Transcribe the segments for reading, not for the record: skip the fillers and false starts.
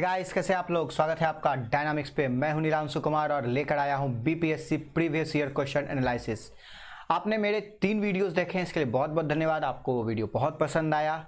Guys, कैसे आप लोग। स्वागत है आपका डायनामिक्स पे। मैं हूं नीलांशु कुमार और लेकर आया हूं BPSC previous year question analysis. आपने मेरे 3 वीडियोस देखे हैं, इसके लिए बहुत बहुत धन्यवाद। आपको वो वीडियो बहुत पसंद आया।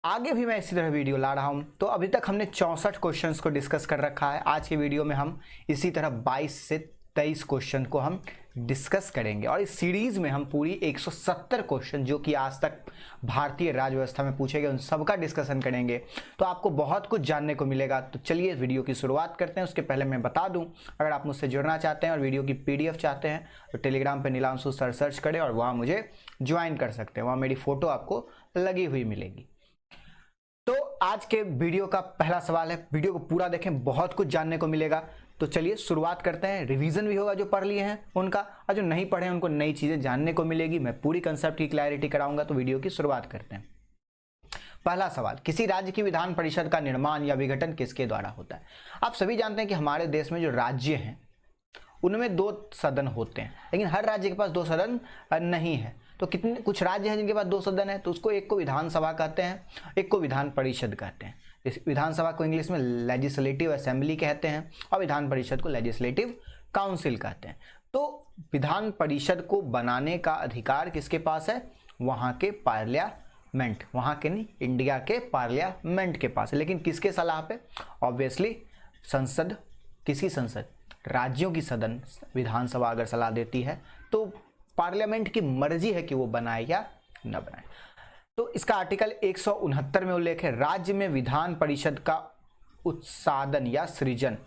आगे भी मैं इसी तरह वीडियो ला रहा हूं। तो अभी तक हमने 64 क्वेश्चंस को डिस्कस कर रखा है। आज के वीडियो में हम इसी तरह 22 से 23 क्वेश्चन को हम डिस्कस करेंगे और इस सीरीज में हम पूरी 170 क्वेश्चन जो कि आज तक भारतीय राज्य व्यवस्था में पूछे गए उन सबका डिस्कशन करेंगे। तो आपको बहुत कुछ जानने को मिलेगा। तो चलिए इस वीडियो की शुरुआत करते हैं। उसके पहले मैं बता दूं, अगर आप मुझसे जुड़ना चाहते हैं और वीडियो की पीडीएफ चाहते हैं तो टेलीग्राम पर नीलांशु सर सर्च करें और वहाँ मुझे ज्वाइन कर सकते हैं। वहाँ मेरी फोटो आपको लगी हुई मिलेगी। तो आज के वीडियो का पहला सवाल है, वीडियो को पूरा देखें, बहुत कुछ जानने को मिलेगा। तो चलिए शुरुआत करते हैं। रिवीजन भी होगा जो पढ़ लिए हैं उनका, और जो नहीं पढ़े हैं उनको नई चीजें जानने को मिलेगी। मैं पूरी कंसेप्ट की क्लैरिटी कराऊंगा। तो वीडियो की शुरुआत करते हैं। पहला सवाल, किसी राज्य की विधान परिषद का निर्माण या विघटन किसके द्वारा होता है। आप सभी जानते हैं कि हमारे देश में जो राज्य हैं उनमें 2 सदन होते हैं, लेकिन हर राज्य के पास 2 सदन नहीं है। तो कुछ राज्य हैं जिनके पास 2 सदन है, तो उसको एक को विधानसभा कहते हैं, एक को विधान परिषद कहते हैं। इस विधानसभा को इंग्लिश में लेजिस्लेटिव असेंबली कहते हैं और विधान परिषद को लेजिस्लेटिव काउंसिल कहते हैं। तो विधान परिषद को बनाने का अधिकार किसके पास है? वहाँ के पार्लियामेंट, वहाँ के नहीं, इंडिया के पार्लियामेंट के पास है। लेकिन किसके सलाह पे? ऑब्वियसली संसद। किसकी संसद? राज्यों की सदन विधानसभा अगर सलाह देती है तो पार्लियामेंट की मर्जी है कि वो बनाए या न बनाए। तो इसका आर्टिकल 169 में उल्लेख है, राज्य में विधान परिषद का उत्सादन या सृजन।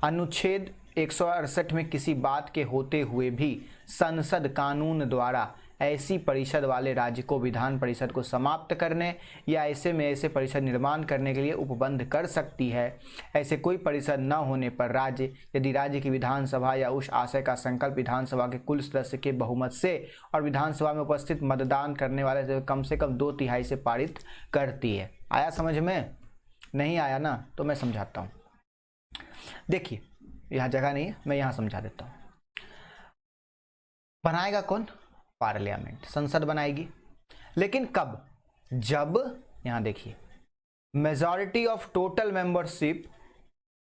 अनुच्छेद 168 में किसी बात के होते हुए भी संसद कानून द्वारा ऐसी परिषद वाले राज्य को विधान परिषद को समाप्त करने या ऐसे में ऐसे परिषद निर्माण करने के लिए उपबंध कर सकती है। ऐसे कोई परिषद न होने पर राज्य, यदि राज्य की विधानसभा या उस आशय का संकल्प विधानसभा के कुल सदस्य के बहुमत से और विधानसभा में उपस्थित मतदान करने वाले से कम 2/3 से पारित करती है। आया समझ में? नहीं आया ना? तो मैं समझाता हूँ। देखिए, यहाँ जगह नहीं है, मैं यहाँ समझा देता हूँ। बनाएगा कौन? पार्लियामेंट, संसद बनाएगी। लेकिन कब? जब, यहां देखिए, majority of total membership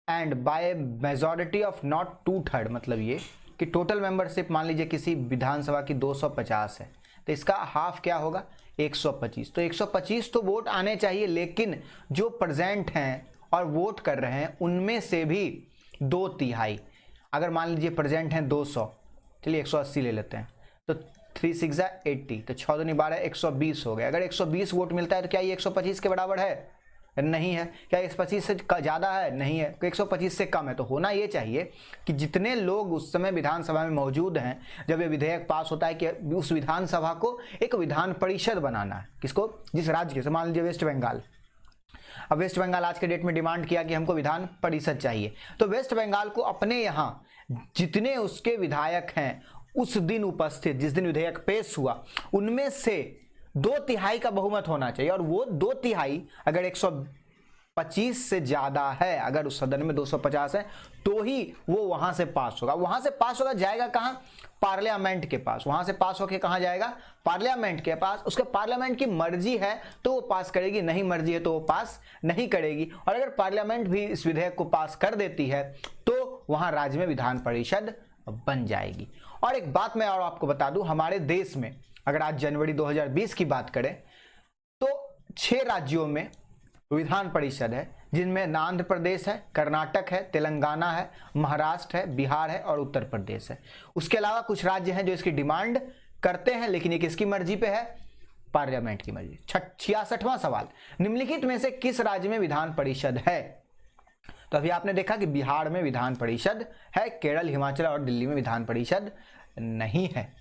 and by majority of not 2/3, मतलब ये कि टोटल मेंबरशिप मान लीजिए किसी विधानसभा की 250 है तो इसका हाफ क्या होगा? 125। तो 125 तो वोट आने चाहिए, लेकिन जो प्रेजेंट हैं और वोट कर रहे हैं उनमें से भी 2/3, अगर मान लीजिए प्रेजेंट हैं 200, चलिए 180 ले लेते हैं, तो 3 6 80, तो 6 दूनी 12, 120 हो गया। अगर 120 वोट मिलता है तो क्या ये 125 के बराबर है? नहीं है। क्या 125 से ज़्यादा है? नहीं है। 125 से कम है। तो होना ये चाहिए कि जितने लोग उस समय विधानसभा में मौजूद हैं जब ये विधेयक पास होता है कि उस विधानसभा को एक विधान परिषद बनाना है। किसको? जिस राज्य के, मान लीजिए वेस्ट बंगाल। अब वेस्ट बंगाल आज के डेट में डिमांड किया कि हमको विधान परिषद चाहिए, तो वेस्ट बंगाल को अपने यहाँ जितने उसके विधायक हैं उस दिन उपस्थित, जिस दिन विधेयक पेश हुआ, उनमें से 2/3 का बहुमत होना चाहिए। और वो 2/3 अगर 125 से ज्यादा है, अगर उस सदन में 250 है तो ही वो वहां से पास होगा। वहां से पास होगा, जाएगा कहां? पार्लियामेंट के पास। वहां से पास होकर कहां जाएगा? पार्लियामेंट के पास। उसके पार्लियामेंट की मर्जी है तो वो पास करेगी, नहीं मर्जी है तो वो पास नहीं करेगी। और अगर पार्लियामेंट भी इस विधेयक को पास कर देती है तो वहां राज्य में विधान परिषद बन जाएगी। और एक बात मैं और आपको बता दूं, हमारे देश में अगर आज जनवरी 2020 की बात करें तो 6 राज्यों में विधान परिषद है, जिनमें आंध्र प्रदेश है, कर्नाटक है, तेलंगाना है, महाराष्ट्र है, बिहार है और उत्तर प्रदेश है। उसके अलावा कुछ राज्य हैं जो इसकी डिमांड करते हैं, लेकिन ये किसकी मर्जी पे है? पार्लियामेंट की मर्जी। 66वां सवाल, निम्नलिखित में से किस राज्य में विधान परिषद है? तो अभी आपने देखा कि बिहार में विधान परिषद है, केरल, हिमाचल और दिल्ली में विधान परिषद नहीं है।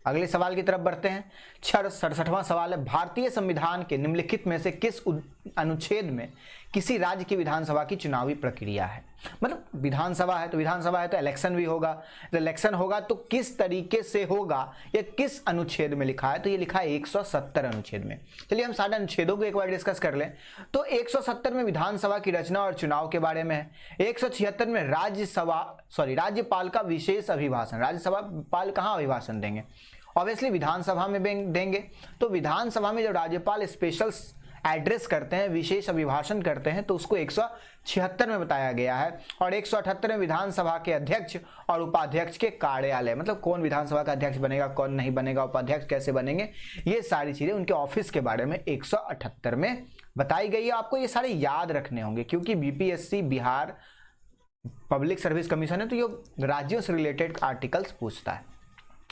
अगले सवाल की तरफ बढ़ते हैं। 67वां सवाल है, भारतीय संविधान के निम्नलिखित में से किस अनुच्छेद में किसी राज्य की विधानसभा की चुनावी प्रक्रिया है? मतलब विधानसभा है तो इलेक्शन भी होगा। तो इलेक्शन होगा तो किस तरीके से होगा, ये किस अनुच्छेद में लिखा है? तो ये लिखा है 170 अनुच्छेद में। चलिए हम सारे अनुच्छेदों को एक बार डिस्कस कर लें। तो 170 में विधानसभा की रचना और चुनाव के बारे में है। 176 में राज्यपाल का विशेष अभिभाषण। राज्यपाल कहाँ अभिभाषण देंगे? ऑब्वियसली विधानसभा में देंगे। तो विधानसभा में जब राज्यपाल स्पेशल एड्रेस करते हैं, विशेष अभिभाषण करते हैं, तो उसको 176 में बताया गया है। और 178 में विधानसभा के अध्यक्ष और उपाध्यक्ष के कार्यालय, मतलब कौन विधानसभा का अध्यक्ष बनेगा, कौन नहीं बनेगा, उपाध्यक्ष कैसे बनेंगे, ये सारी चीजें उनके ऑफिस के बारे में 178 में बताई गई है। आपको ये सारे याद रखने होंगे, क्योंकि BPSC Bihar public service commission है, तो ये राज्यों से रिलेटेड आर्टिकल्स पूछता है।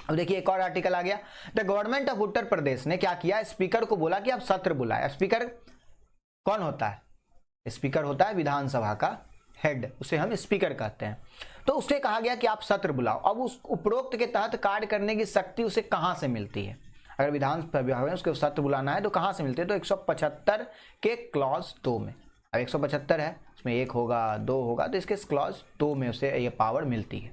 अब देखिए एक और आर्टिकल आ गया। The government of Uttar Pradesh ने क्या किया, स्पीकर को बोला कि आप सत्र बुलाए। स्पीकर कौन होता है, स्पीकर होता है विधानसभा का हेड, उसे हम स्पीकर कहते हैं। तो उससे कहा गया कि आप सत्र बुलाओ। अब उस उपरोक्त के तहत कार्य करने की शक्ति उसे कहां से मिलती है, अगर विधानसभा में उसको सत्र बुलाना है तो कहां से मिलती है, तो 175 के क्लॉज 2 में। अब 175 है, उसमें 1 होगा 2 होगा, तो इसके क्लॉज 2 में उसे ये पावर मिलती है।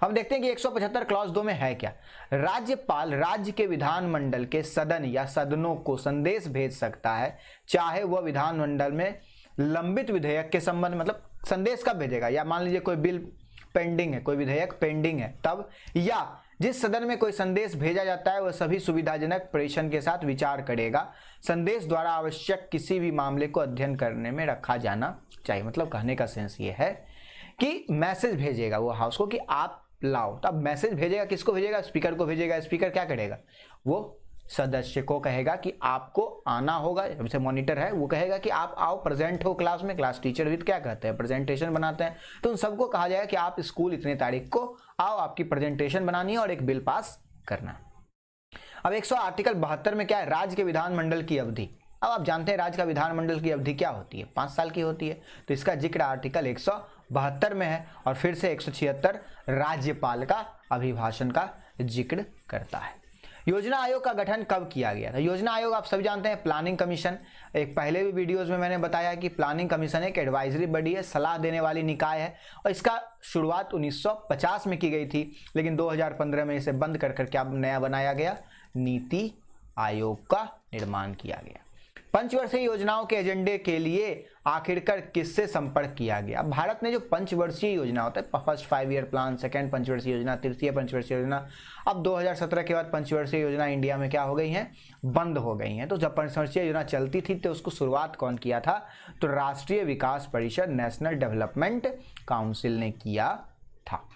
हम देखते हैं कि 175 क्लॉज 2 में है क्या। राज्यपाल राज्य के विधानमंडल के सदन या सदनों को संदेश भेज सकता है, चाहे वह विधानमंडल में लंबित विधेयक के संबंध, मतलब संदेश कब भेजेगा, या मान लीजिए कोई बिल पेंडिंग है, कोई विधेयक पेंडिंग है तब, या जिस सदन में कोई संदेश भेजा जाता है वह सभी सुविधाजनक प्रेषण के साथ विचार करेगा। संदेश द्वारा आवश्यक किसी भी मामले को अध्ययन करने में रखा जाना चाहिए। मतलब कहने का सेंस ये है कि मैसेज भेजेगा वो हाउस को कि आप लाओ। तो अब मैसेज भेजेगा, किसको भेजेगा, स्पीकर को भेजेगा। स्पीकर क्या करेगा, वो सदस्य को कहेगा कि आपको आना होगा, जैसे मॉनिटर है वो कहेगा कि आप आओ, प्रेजेंट हो क्लास में। क्लास टीचर भी क्या कहते हैं, प्रेजेंटेशन बनाते हैं। तो उन सबको कहा जाएगा कि आप स्कूल इतने तारीख को आओ, आपकी प्रेजेंटेशन बनानी है और एक बिल पास करना है। अब 100 आर्टिकल 72 में क्या है, राज्य के विधानमंडल की अवधि। अब आप जानते हैं राज्य का विधानमंडल की अवधि क्या होती है, 5 साल की होती है। तो इसका जिक्र आर्टिकल 172 में है। और फिर से 176 राज्यपाल का अभिभाषण का जिक्र करता है। योजना आयोग का गठन कब किया गया था। योजना आयोग आप सभी जानते हैं प्लानिंग कमीशन, एक पहले भी वीडियोस में मैंने बताया कि प्लानिंग कमीशन एक एडवाइजरी बॉडी है, सलाह देने वाली निकाय है। और इसका शुरुआत 1950 में की गई थी, लेकिन 2015 में इसे बंद कर क्या नया बनाया गया, नीति आयोग का निर्माण किया गया। पंचवर्षीय योजनाओं के एजेंडे के लिए आखिरकार किससे संपर्क किया गया। भारत में जो पंचवर्षीय योजना होता है, फर्स्ट 5 ईयर प्लान, सेकंड पंचवर्षीय योजना, तृतीय पंचवर्षीय योजना, अब 2017 के बाद पंचवर्षीय योजना इंडिया में क्या हो गई हैं, बंद हो गई हैं। तो जब पंचवर्षीय योजना चलती थी तो उसको शुरुआत कौन किया था, तो राष्ट्रीय विकास परिषद, नेशनल डेवलपमेंट काउंसिल ने किया था।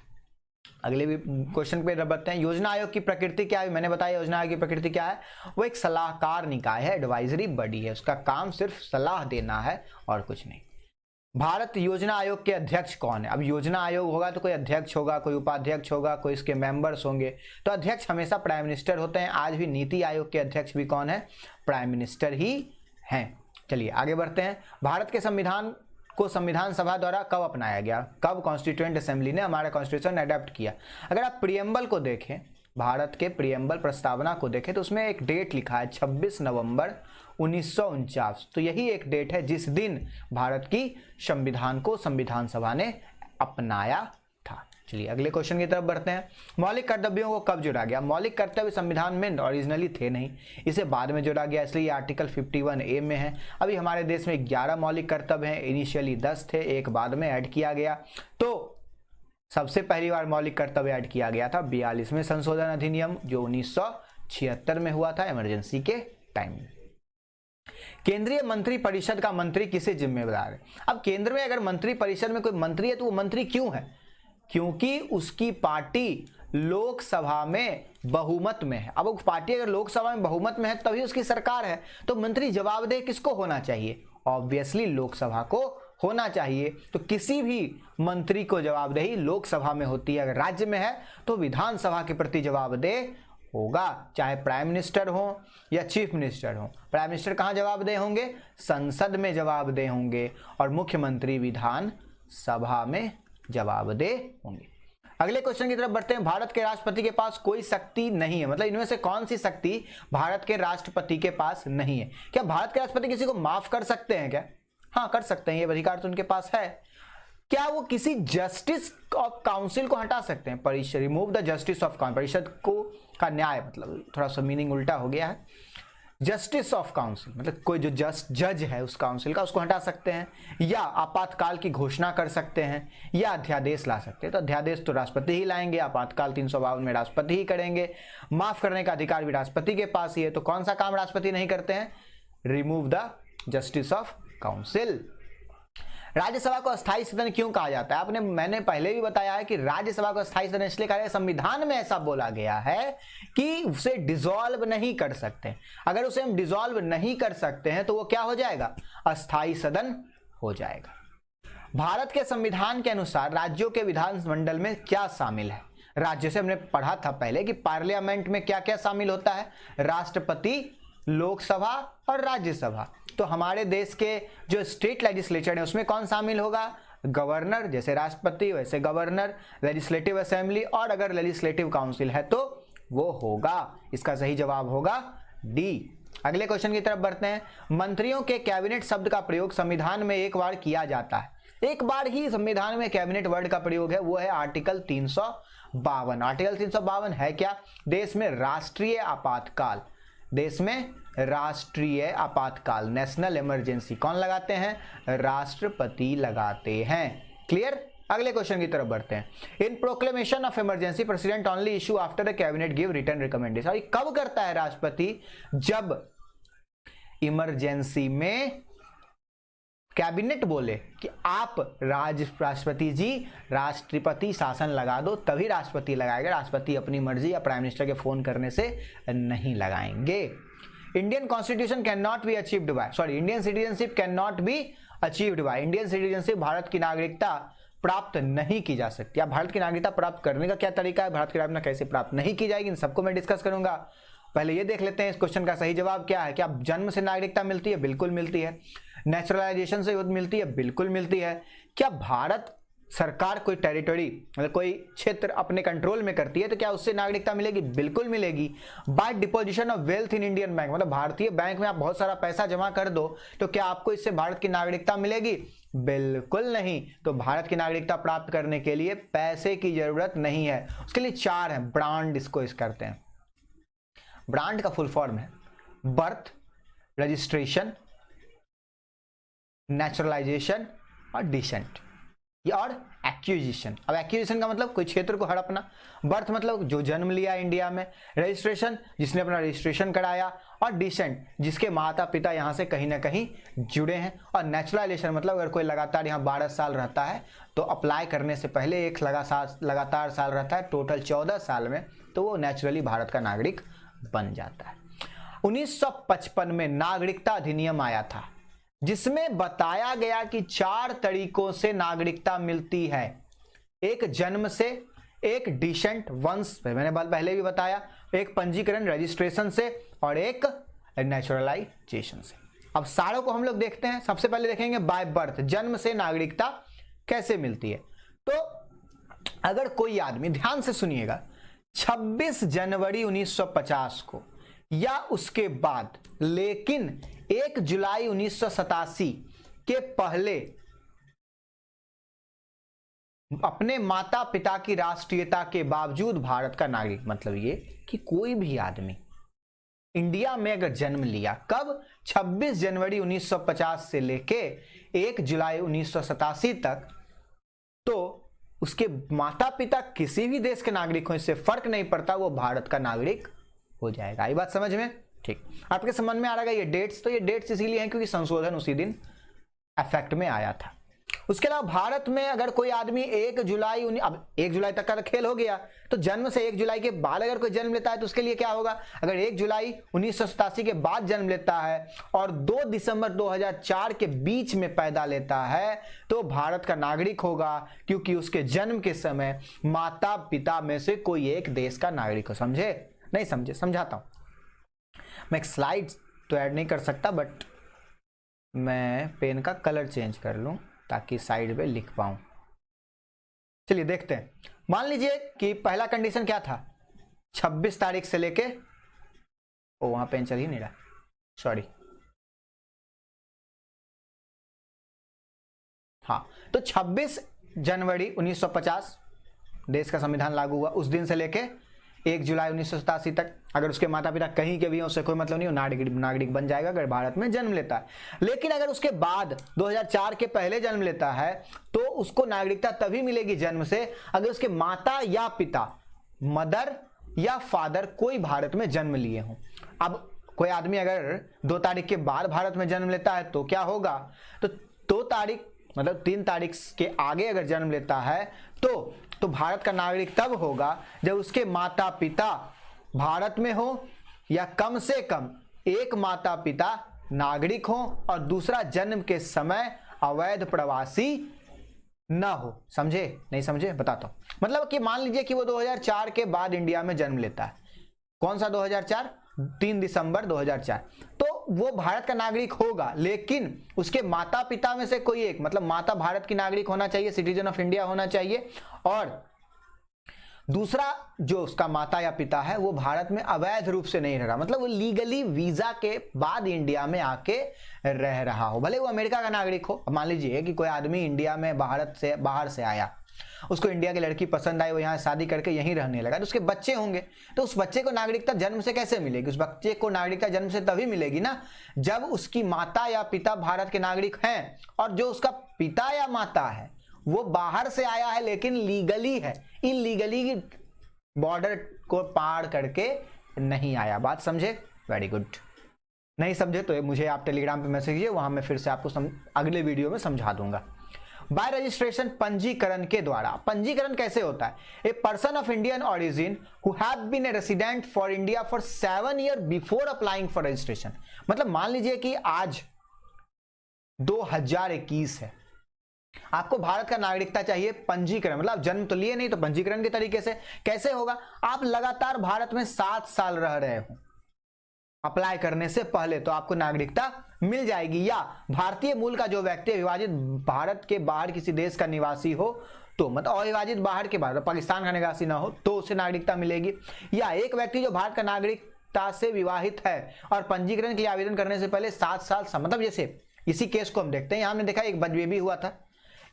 अगले भी क्वेश्चन पे बढ़ते हैं। योजना आयोग की प्रकृति क्या है, मैंने बताया योजना आयोग की प्रकृति क्या है, वो एक सलाहकार निकाय है, एडवाइजरी बॉडी है, उसका काम सिर्फ सलाह देना है और कुछ नहीं। भारत योजना आयोग के अध्यक्ष कौन है। अब योजना आयोग होगा तो कोई अध्यक्ष होगा, कोई उपाध्यक्ष होगा, कोई इसके मेंबर्स होंगे। तो अध्यक्ष हमेशा प्राइम मिनिस्टर होते हैं। आज भी नीति आयोग के अध्यक्ष भी कौन है, प्राइम मिनिस्टर ही हैं। चलिए आगे बढ़ते हैं। भारत के संविधान को संविधान सभा द्वारा कब अपनाया गया, कब कॉन्स्टिट्यूएंट असेंबली ने हमारा कॉन्स्टिट्यूशन अडॉप्ट किया। अगर आप प्रियम्बल को देखें, भारत के प्रियम्बल प्रस्तावना को देखें तो उसमें एक डेट लिखा है 26 नवंबर 1949। तो यही एक डेट है जिस दिन भारत की संविधान को संविधान सभा ने अपनाया था। चलिए अगले क्वेश्चन की तरफ बढ़ते हैं। मौलिक कर्तव्यों को कब जोड़ा गया। मौलिक कर्तव्य संविधान में ओरिजिनली थे नहीं, इसे बाद में जोड़ा गया, इसलिए आर्टिकल 51A में है। अभी हमारे देश में 11 मौलिक कर्तव्य हैं, इनिशियली 10 थे, एक बाद में ऐड किया गया। तो सबसे पहली बार मौलिक कर्तव्य ऐड किया गया था 42वें संशोधन अधिनियम, जो 1976 में हुआ था, इमरजेंसी के टाइम। केंद्रीय मंत्री परिषद का मंत्री किसे जिम्मेदार है। अब केंद्र में अगर मंत्री परिषद में कोई मंत्री है तो वो मंत्री क्यों है, क्योंकि उसकी पार्टी लोकसभा में बहुमत में है। अब वो पार्टी अगर लोकसभा में बहुमत में है तभी उसकी सरकार है। तो मंत्री जवाबदेह किसको होना चाहिए, ऑब्वियसली लोकसभा को होना चाहिए। तो किसी भी मंत्री को जवाबदेही लोकसभा में होती है। अगर राज्य में है तो विधानसभा के प्रति जवाबदेह होगा, चाहे प्राइम मिनिस्टर हो या चीफ मिनिस्टर हो। प्राइम मिनिस्टर कहाँ जवाबदेह होंगे, संसद में जवाबदेह होंगे, और मुख्यमंत्री विधान सभा में जवाबदेह होंगे। अगले क्वेश्चन की तरफ बढ़ते हैं। भारत के राष्ट्रपति के पास कोई शक्ति नहीं है, मतलब इनमें से कौन सी शक्ति भारत के राष्ट्रपति के पास नहीं है। क्या भारत के राष्ट्रपति किसी को माफ कर सकते हैं क्या, हाँ कर सकते हैं, ये अधिकार तो उनके पास है। क्या वो किसी जस्टिस ऑफ काउंसिल को हटा सकते हैं, परिषद, remove the justice of council, परिषद को का न्याय, मतलब थोड़ा सा मीनिंग उल्टा हो गया है। जस्टिस ऑफ काउंसिल मतलब कोई जो जज है उस काउंसिल का, उसको हटा सकते हैं, या आपातकाल की घोषणा कर सकते हैं, या अध्यादेश ला सकते हैं। तो अध्यादेश तो राष्ट्रपति ही लाएंगे, आपातकाल 352 में राष्ट्रपति ही करेंगे। माफ करने का अधिकार भी राष्ट्रपति के पास ही है। तो कौन सा काम राष्ट्रपति नहीं करते हैं, remove the justice of council. Rajya Sabha को अस्थायी सदन क्यों कहा जाता है? मैंने पहले भी बताया है कि राज्यसभा को अस्थायी सदन इसलिए कहा है, संविधान में ऐसा बोला गया है कि उसे डिसॉल्व नहीं कर सकते। अगर उसे हम डिसॉल्व नहीं कर सकते हैं तो वो क्या हो जाएगा? अस्थायी सदन हो जाएगा। भारत के संविधान के अनुसार राज्यों के विधानमंडल में क्या शामिल है? राज्य से हमने पढ़ा था पहले कि पार्लियामेंट में क्या क्या शामिल होता है? राष्ट्रपति, लोकसभा और राज्यसभा। तो हमारे देश के जो स्टेट लेजिस्लेचर है उसमें कौन शामिल होगा? गवर्नर, जैसे राष्ट्रपति वैसे गवर्नर, लेजिस्लेटिव असेंबली, और अगर लेजिस्लेटिव काउंसिल है तो वो होगा। इसका सही जवाब होगा डी। अगले क्वेश्चन की तरफ बढ़ते हैं। मंत्रियों के कैबिनेट शब्द का प्रयोग संविधान में एक बार किया जाता है। एक बार ही संविधान में कैबिनेट वर्ड का प्रयोग है, वो है आर्टिकल 352। आर्टिकल 352 है क्या? देश में राष्ट्रीय आपातकाल, देश में राष्ट्रीय आपातकाल, नेशनल इमरजेंसी कौन लगाते हैं? राष्ट्रपति लगाते हैं। क्लियर? अगले क्वेश्चन की तरफ बढ़ते हैं। In proclamation of emergency president only issue after the cabinet give return recommendation. और कब करता है राष्ट्रपति? जब इमरजेंसी में कैबिनेट बोले कि आप राष्ट्रपति जी राष्ट्रपति शासन लगा दो, तभी राष्ट्रपति लगाएगा। राष्ट्रपति अपनी मर्जी या प्राइम मिनिस्टर के फोन करने से नहीं लगाएंगे। Indian constitution can not be achieved by, Indian citizenship can not be achieved by. Indian citizenship, Bharat की नागरिकता प्राप्त नहीं की जा सकती। अब भारत की नागरिकता प्राप्त करने का क्या तरीका है, भारत की नागरिकता कैसे प्राप्त नहीं की जाएगी, इन सबको मैं डिस्कस करूंगा। पहले ये देख लेते हैं इस क्वेश्चन का सही जवाब क्या है। क्या जन्म से नागरिकता मिलती है? बिल्कुल मिलती है। नेचुरलाइजेशन से मिलती है? बिल्कुल मिलती है। क्या भारत सरकार कोई टेरिटरी मतलब कोई क्षेत्र अपने कंट्रोल में करती है तो क्या उससे नागरिकता मिलेगी? बिल्कुल मिलेगी। By deposition of wealth in Indian bank, मतलब भारतीय बैंक में आप बहुत सारा पैसा जमा कर दो तो क्या आपको इससे भारत की नागरिकता मिलेगी? बिल्कुल नहीं। तो भारत की नागरिकता प्राप्त करने के लिए पैसे की जरूरत नहीं है। उसके लिए 4 है ब्रांड, इसको इस करते हैं। ब्रांड का फुल फॉर्म है बर्थ, रजिस्ट्रेशन, नेचुरलाइजेशन और डिसेंट और एक्विजिशन। अब एक्विजिशन का मतलब कोई क्षेत्र को हड़पना, बर्थ मतलब जो जन्म लिया इंडिया में, रजिस्ट्रेशन जिसने अपना रजिस्ट्रेशन कराया, और डिसेंट जिसके माता पिता यहाँ से कहीं ना कहीं जुड़े हैं, और नेचुरलाइजेशन मतलब अगर कोई लगातार यहाँ 12 साल रहता है तो अप्लाई करने से पहले एक लगातार साल रहता है, टोटल 14 साल में, तो वो नेचुरली भारत का नागरिक बन जाता है। 1955 में नागरिकता अधिनियम आया था जिसमें बताया गया कि 4 तरीकों से नागरिकता मिलती है। एक जन्म से, एक डिसेंट वंश, मैंने पहले भी बताया, एक पंजीकरण रजिस्ट्रेशन से, और एक नेचुरलाइजेशन से। अब सारों को हम लोग देखते हैं। सबसे पहले देखेंगे बाय बर्थ, जन्म से नागरिकता कैसे मिलती है। तो अगर कोई आदमी, ध्यान से सुनिएगा, 26 जनवरी 1950 को या उसके बाद, लेकिन 1 जुलाई 1987 के पहले अपने माता पिता की राष्ट्रीयता के बावजूद भारत का नागरिक, मतलब ये कि कोई भी आदमी इंडिया में अगर जन्म लिया, कब? 26 जनवरी 1950 से लेके 1 जुलाई 1987 तक, तो उसके माता पिता किसी भी देश के नागरिक हो, इससे फर्क नहीं पड़ता, वो भारत का नागरिक हो जाएगा। आई बात समझ में? ठीक, आपके समझ में आ रहा है ये डेट्स? तो ये डेट्स इसीलिए हैं क्योंकि संशोधन उसी दिन इफेक्ट में आया था। उसके अलावा भारत में अगर कोई आदमी 1 जुलाई, अब 1 जुलाई तक का तो खेल हो गया, तो जन्म से 1 जुलाई के बाद अगर कोई जन्म लेता है तो उसके लिए क्या होगा? अगर 1 जुलाई 1987 के बाद जन्म लेता है और 2 दिसंबर 2004 के बीच में पैदा लेता है तो भारत का नागरिक होगा, क्योंकि उसके जन्म के समय माता पिता में से कोई एक देश का नागरिक हो। समझे? नहीं समझे? समझाता हूं। मैं एक स्लाइड तो ऐड नहीं कर सकता, बट मैं पेन का कलर चेंज कर लूं ताकि साइड पे लिख पाऊं। चलिए देखते हैं। मान लीजिए कि पहला कंडीशन क्या था? 26 तारीख से लेके, ओ वहां पेन चल ही नहीं रहा, सॉरी। हाँ, तो 26 जनवरी 1950 देश का संविधान लागू हुआ। उस दिन से लेके 1 जुलाई 1987 तक अगर उसके माता पिता कहीं के भी हैं उससे कोई मतलब नहीं, वो नागरिक बन जाएगा अगर भारत में जन्म लेता है। लेकिन अगर उसके बाद 2004 के पहले जन्म लेता है तो उसको नागरिकता तभी मिलेगी जन्म से अगर उसके माता या पिता, मदर या फादर, कोई भारत में जन्म लिए हों। अब कोई आदमी अगर 2 तारीख के बाद भारत में जन्म लेता है तो क्या होगा, तो 2 तारीख मतलब 3 तारीख के आगे अगर जन्म लेता है तो भारत का नागरिक तब होगा जब उसके माता पिता भारत में हो या कम से कम एक माता पिता नागरिक हो और दूसरा जन्म के समय अवैध प्रवासी ना हो। समझे नहीं समझे बताता हूं। मतलब कि मान लीजिए कि वो 2004 के बाद इंडिया में जन्म लेता है। कौन सा 2004? 3 दिसंबर 2004। तो वो भारत का नागरिक होगा, लेकिन उसके माता पिता में से कोई एक, मतलब माता भारत की नागरिक होना चाहिए, सिटीजन ऑफ इंडिया होना चाहिए, और दूसरा जो उसका माता या पिता है वो भारत में अवैध रूप से नहीं रह रहा, मतलब वो लीगली वीजा के बाद इंडिया में आके रह रहा हो, भले वो अमेरिका का नागरिक हो। मान लीजिए कि कोई आदमी इंडिया में बाहर से आया, उसको इंडिया की लड़की पसंद आई, वो यहाँ शादी करके यहीं रहने लगा, तो उसके बच्चे होंगे, तो उस बच्चे को नागरिकता जन्म से कैसे मिलेगी? उस बच्चे को नागरिकता जन्म से तभी मिलेगी ना जब उसकी माता या पिता भारत के नागरिक हैं, और जो उसका पिता या माता है वो बाहर से आया है लेकिन लीगली है, इलीगली बॉर्डर को पार करके नहीं आया। बात समझे? Very good. नहीं समझे तो मुझे आप टेलीग्राम पे मैसेज कीजिए, वहां मैं फिर से आपको अगले वीडियो में समझा दूंगा। बाय रजिस्ट्रेशन, पंजीकरण के द्वारा। पंजीकरण कैसे होता है? A person of Indian origin who have been a resident for India for 7 year before applying for registration. मतलब मान लीजिए कि आज 2021 है, आपको भारत का नागरिकता चाहिए, पंजीकरण मतलब जन्म तो लिए नहीं, तो पंजीकरण के तरीके से कैसे होगा? आप लगातार भारत में 7 साल रह रहे हो अप्लाई करने से पहले, तो आपको नागरिकता मिल जाएगी। या भारतीय मूल का जो व्यक्ति विभाजित भारत के बाहर किसी देश का निवासी हो, तो मतलब अविभाजित बाहर के बाहर पाकिस्तान का निवासी ना हो तो उसे नागरिकता मिलेगी। या एक व्यक्ति जो भारत का नागरिकता से विवाहित है और पंजीकरण के लिए आवेदन करने से पहले 7 साल मतलब जैसे इसी केस को हम देखते हैं, यहां हमने देखा एक बेबी हुआ था,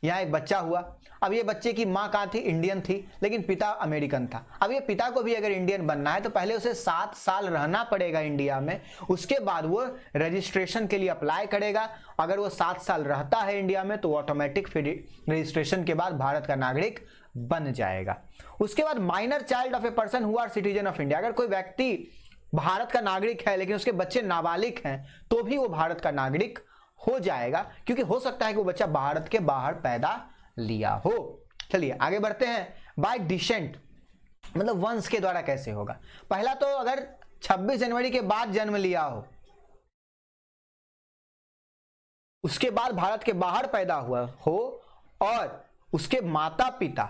यहाँ एक बच्चा हुआ। अब ये बच्चे की माँ कहाँ थी? इंडियन थी, लेकिन पिता अमेरिकन था। अब ये पिता को भी अगर इंडियन बनना है तो पहले उसे 7 साल रहना पड़ेगा इंडिया में, उसके बाद वो रजिस्ट्रेशन के लिए अप्लाई करेगा। अगर वो 7 साल रहता है इंडिया में तो ऑटोमेटिक फिर रजिस्ट्रेशन के बाद भारत का नागरिक बन जाएगा। उसके बाद minor child of a person who are citizen of India. अगर कोई व्यक्ति भारत का नागरिक है लेकिन उसके बच्चे नाबालिग हैं तो भी वो भारत का नागरिक हो जाएगा, क्योंकि हो सकता है कि वो बच्चा भारत के बाहर पैदा लिया हो। चलिए आगे बढ़ते हैं। बाय डिसेंट मतलब वंश के द्वारा कैसे होगा? पहला तो अगर 26 जनवरी के बाद जन्म लिया हो, उसके बाद भारत के बाहर पैदा हुआ हो और उसके माता पिता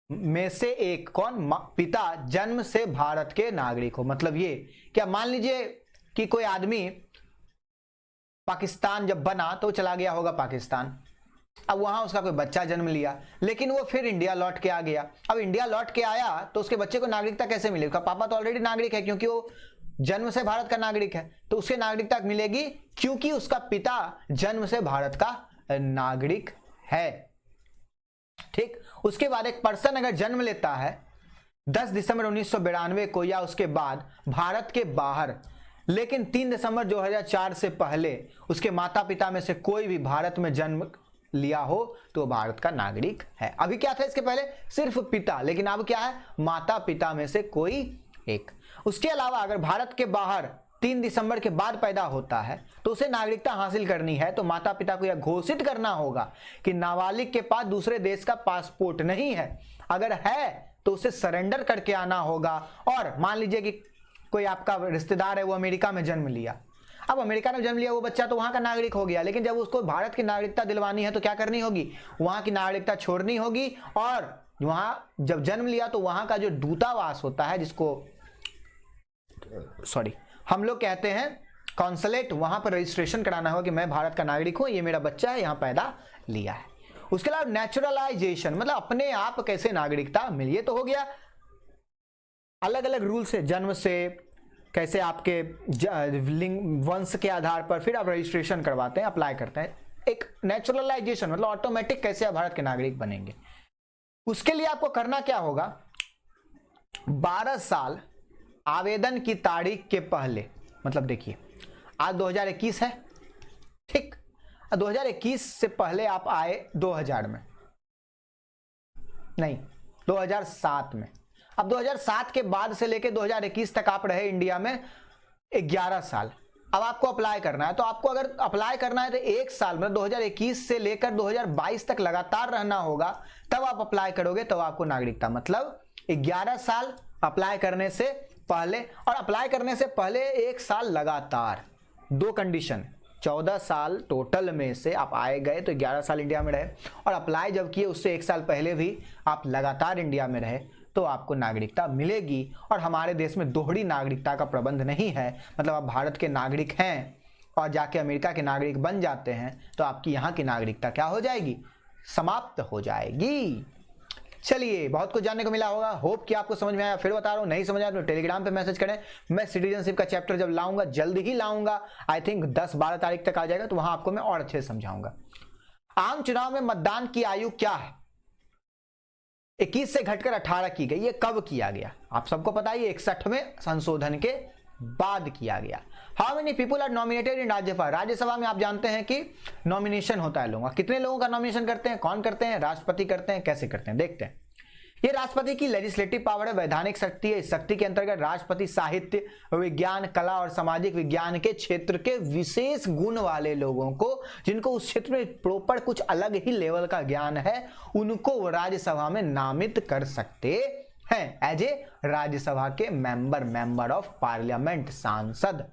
में से एक कौन? पिता जन्म से भारत के नागरिक हो। मतलब ये क्या, मान लीजिए कि कोई आदमी पाकिस्तान जब बना तो चला गया होगा पाकिस्तान, अब वहां उसका कोई बच्चा जन्म लिया, लेकिन वो फिर इंडिया लौट के आ गया। अब इंडिया लौट के आया तो उसके बच्चे को नागरिकता कैसे मिलेगी? उसका पापा तो ऑलरेडी नागरिक है क्योंकि वो जन्म से भारत का नागरिक है, तो उसके नागरिकता मिलेगी क्योंकि उसका पिता जन्म से भारत का नागरिक है। ठीक। उसके बाद एक पर्सन अगर जन्म लेता है 10 दिसंबर 1992 को या उसके बाद भारत के बाहर, लेकिन 3 दिसंबर 2004 से पहले उसके माता पिता में से कोई भी भारत में जन्म लिया हो तो भारत का नागरिक है। अभी क्या था इसके पहले? सिर्फ पिता, लेकिन अब क्या है? माता पिता में से कोई एक। उसके अलावा अगर भारत के बाहर 3 दिसंबर के बाद पैदा होता है तो उसे नागरिकता हासिल करनी है तो माता पिता को यह घोषित करना होगा कि नाबालिग के पास दूसरे देश का पासपोर्ट नहीं है, अगर है तो उसे सरेंडर करके आना होगा। और मान लीजिए कि कोई आपका रिश्तेदार है वो अमेरिका में जन्म लिया, अब अमेरिका में जन्म लिया वो बच्चा तो वहां का नागरिक हो गया, लेकिन जब उसको भारत की नागरिकता दिलवानी है तो क्या करनी होगी? वहां की नागरिकता छोड़नी होगी, और वहां जब जन्म लिया तो वहां का जो दूतावास होता है, जिसको हम लोग कहते हैं कॉन्सुलेट, वहां पर रजिस्ट्रेशन कराना होगा कि मैं भारत का नागरिक हूं, ये मेरा बच्चा है, यहां पैदा लिया है। उसके अलावा नेचुरलाइजेशन मतलब अपने आप कैसे नागरिकता मिली, ये तो हो गया अलग अलग रूल से, जन्म से कैसे आपके लिंग वंश के आधार पर फिर आप रजिस्ट्रेशन करवाते हैं, अप्लाई करते हैं। एक नेचुरलाइजेशन मतलब ऑटोमेटिक कैसे आप भारत के नागरिक बनेंगे। उसके लिए आपको करना क्या होगा? 12 साल आवेदन की तारीख के पहले, मतलब देखिए आज 2021 है, ठीक, 2021 से पहले आप आए 2000 में, नहीं 2007 में, अब 2007 के बाद से लेके 2021 तक आप रहे इंडिया में, 11 साल। अब आपको अप्लाई करना है, तो आपको अगर अप्लाई करना है तो 1 साल मतलब 2021 से लेकर 2022 तक लगातार रहना होगा, तब आप अप्लाई करोगे, तब आपको नागरिकता। मतलब 11 साल अप्लाई करने से पहले, और अप्लाई करने से पहले 1 साल लगातार। 2 कंडीशन, 14 साल टोटल में से आप आए गए तो 11 साल इंडिया में रहे, और अप्लाई जब किए उससे 1 साल पहले भी आप लगातार इंडिया में रहे, तो आपको नागरिकता मिलेगी। और हमारे देश में दोहरी नागरिकता का प्रबंध नहीं है, मतलब आप भारत के नागरिक हैं और जाके अमेरिका के नागरिक बन जाते हैं तो आपकी यहाँ की नागरिकता क्या हो जाएगी, समाप्त हो जाएगी। चलिए, बहुत कुछ जानने को मिला होगा, होप कि आपको समझ में आया। फिर बता रहा हूँ, नहीं समझ आया तो टेलीग्राम पे मैसेज करें, मैं सिटीजनशिप का चैप्टर जब लाऊंगा, जल्दी ही लाऊंगा, आई थिंक 10-12 तारीख तक आ जाएगा, तो वहां आपको मैं और अच्छे से समझाऊंगा। आम चुनाव में मतदान की आयु क्या है? 21 से घटकर 18 की गई। ये कब किया गया? आप सबको पता है, 61वें संशोधन के बाद किया गया। How many people are nominated in Rajya Sabha? Rajya Sabha में आप जानते हैं कि नॉमिनेशन होता है लोगों का। कितने लोगों का नॉमिनेशन करते हैं? कौन करते हैं? राष्ट्रपति करते हैं। कैसे करते हैं देखते हैं। ये राष्ट्रपति की लेजिस्लेटिव पावर है, वैधानिक शक्ति है। इस शक्ति के अंतर्गत राष्ट्रपति साहित्य, विज्ञान, कला और सामाजिक विज्ञान के क्षेत्र के विशेष गुण वाले लोगों को, जिनको उस क्षेत्र में प्रॉपर कुछ अलग ही लेवल का ज्ञान है, उनको राज्यसभा में नामित कर सकते हैं एज ए राज्यसभा के मेंबर ऑफ पार्लियामेंट, सांसद।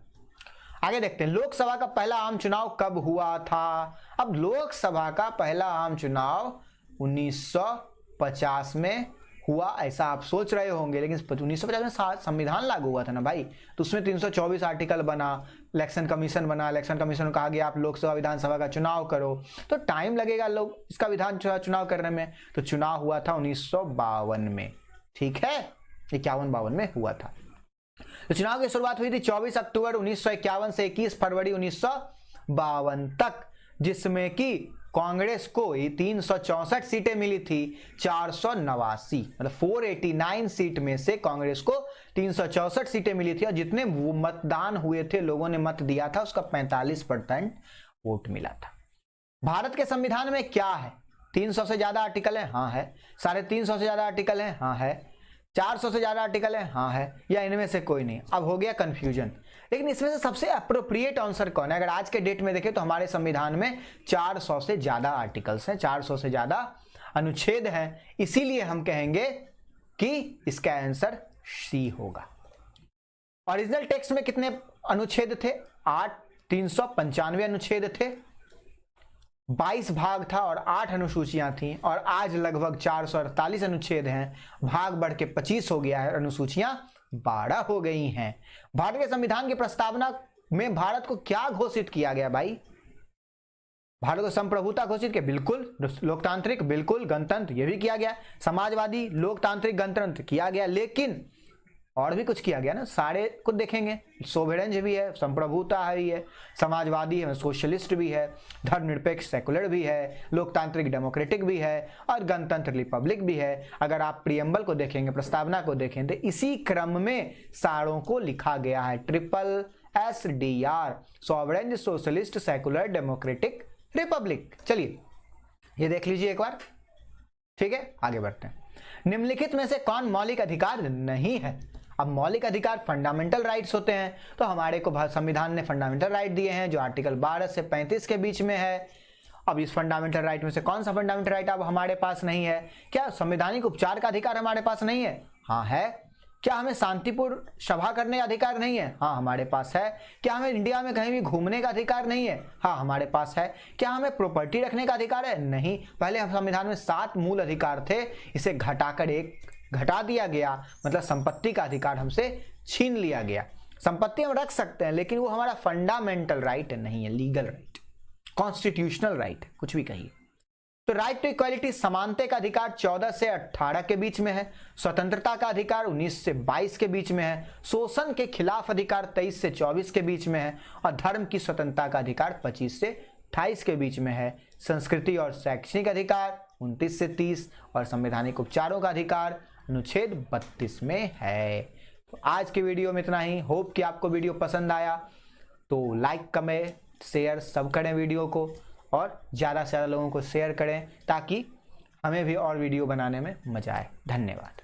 आगे देखते हैं, लोकसभा का पहला आम चुनाव कब हुआ था? अब लोकसभा का पहला आम चुनाव 1950 में हुआ, ऐसा आप सोच रहे होंगे, लेकिन 1950 में संविधान लागू हुआ था ना भाई, तो उसमें 324 आर्टिकल बना, इलेक्शन कमीशन बना, इलेक्शन कमीशन को कहा गया आप लोकसभा विधानसभा का चुनाव करो, तो टाइम लगेगा लोग इसका विधान चुनाव करने में। तो चुनाव हुआ था 1952 में, ठीक है, 51-52 में हुआ था। तो चुनाव की शुरुआत हुई थी 24 अक्टूबर 1951 से 21 फरवरी 1952 तक, जिसमें कि कांग्रेस को 364 सीटें मिली थी, 489 मतलब 489 सीट में से कांग्रेस को 364 सीटें मिली थी, और जितने मतदान हुए थे, लोगों ने मत दिया था, उसका 45% वोट मिला था। भारत के संविधान में क्या है? 300 से ज्यादा आर्टिकल है? हाँ है। 350 से ज्यादा आर्टिकल है? हाँ है। 400 से ज्यादा आर्टिकल है? हाँ है। या इनमें से कोई नहीं? अब हो गया कंफ्यूजन, लेकिन इसमें से सबसे अप्रोप्रिएट आंसर कौन है? अगर आज के डेट में देखें तो हमारे संविधान में 400 से ज्यादा आर्टिकल्स हैं, 400 से ज्यादा अनुच्छेद हैं, इसीलिए हम कहेंगे कि इसका आंसर सी होगा। ओरिजिनल टेक्स्ट में कितने अनुच्छेद थे? 395 अनुच्छेद थे, 22 भाग था और 8 अनुसूचियां थी, और आज लगभग 448 अनुच्छेद हैं, भाग बढ़ के 25 हो गया है, अनुसूचियां 12 हो गई हैं। भारत के संविधान की प्रस्तावना में भारत को क्या घोषित किया गया भाई? भारत को संप्रभुता घोषित किया, बिल्कुल। लोकतांत्रिक, बिल्कुल। गणतंत्र, यह भी किया गया। समाजवादी, लोकतांत्रिक, गणतंत्र किया गया, लेकिन और भी कुछ किया गया ना, सारे कुछ देखेंगे। सोवरेंज भी है, संप्रभुता भी है, समाजवादी है, सोशलिस्ट भी है, धर्मनिरपेक्ष सेकुलर भी है, लोकतांत्रिक डेमोक्रेटिक भी है, और गणतंत्र रिपब्लिक भी है। अगर आप प्रियम्बल को देखेंगे, प्रस्तावना को देखें, तो इसी क्रम में सारों को लिखा गया है, SSDR, sovereign, socialist, secular, democratic, republic. चलिए ये देख लीजिए एक बार, ठीक है, आगे बढ़ते हैं। निम्नलिखित में से कौन मौलिक अधिकार नहीं है? अब मौलिक अधिकार फंडामेंटल राइट्स होते हैं, तो हमारे को संविधान ने फंडामेंटल राइट दिए हैं, जो आर्टिकल 12 से 35 के बीच में है। अब इस फंडामेंटल राइट में से कौन सा फंडामेंटल राइट अब हमारे पास नहीं है? क्या संवैधानिक उपचार का अधिकार हमारे पास नहीं है? हाँ है। क्या हमें शांतिपूर्ण सभा करने का अधिकार नहीं है? हाँ हमारे पास है। क्या हमें इंडिया में कहीं भी घूमने का अधिकार नहीं है? हाँ हमारे पास है। क्या हमें प्रॉपर्टी रखने का अधिकार है? नहीं। पहले हम संविधान में 7 मूल अधिकार थे, इसे घटाकर 1 घटा दिया गया, मतलब संपत्ति का अधिकार हमसे छीन लिया गया। संपत्ति हम रख सकते हैं, लेकिन वो हमारा फंडामेंटल राइट नहीं है, लीगल राइट, कॉन्स्टिट्यूशनल राइट, कुछ भी कहिए। तो राइट टू इक्वालिटी, समानता का अधिकार 14 से 18 के बीच में है। स्वतंत्रता का अधिकार 19 से 22 के बीच में है। शोषण के खिलाफ अधिकार 23 से 24 के बीच में है, और धर्म की स्वतंत्रता का अधिकार 25 से 28 के बीच में है। संस्कृति और शैक्षणिक अधिकार 29 से 30, और संवैधानिक उपचारों का अधिकार अनुच्छेद 32 में है। तो आज के वीडियो में इतना ही। होप कि आपको वीडियो पसंद आया, तो लाइक, कमेंट, शेयर सब करें वीडियो को, और ज़्यादा से ज़्यादा लोगों को शेयर करें, ताकि हमें भी और वीडियो बनाने में मजा आए। धन्यवाद।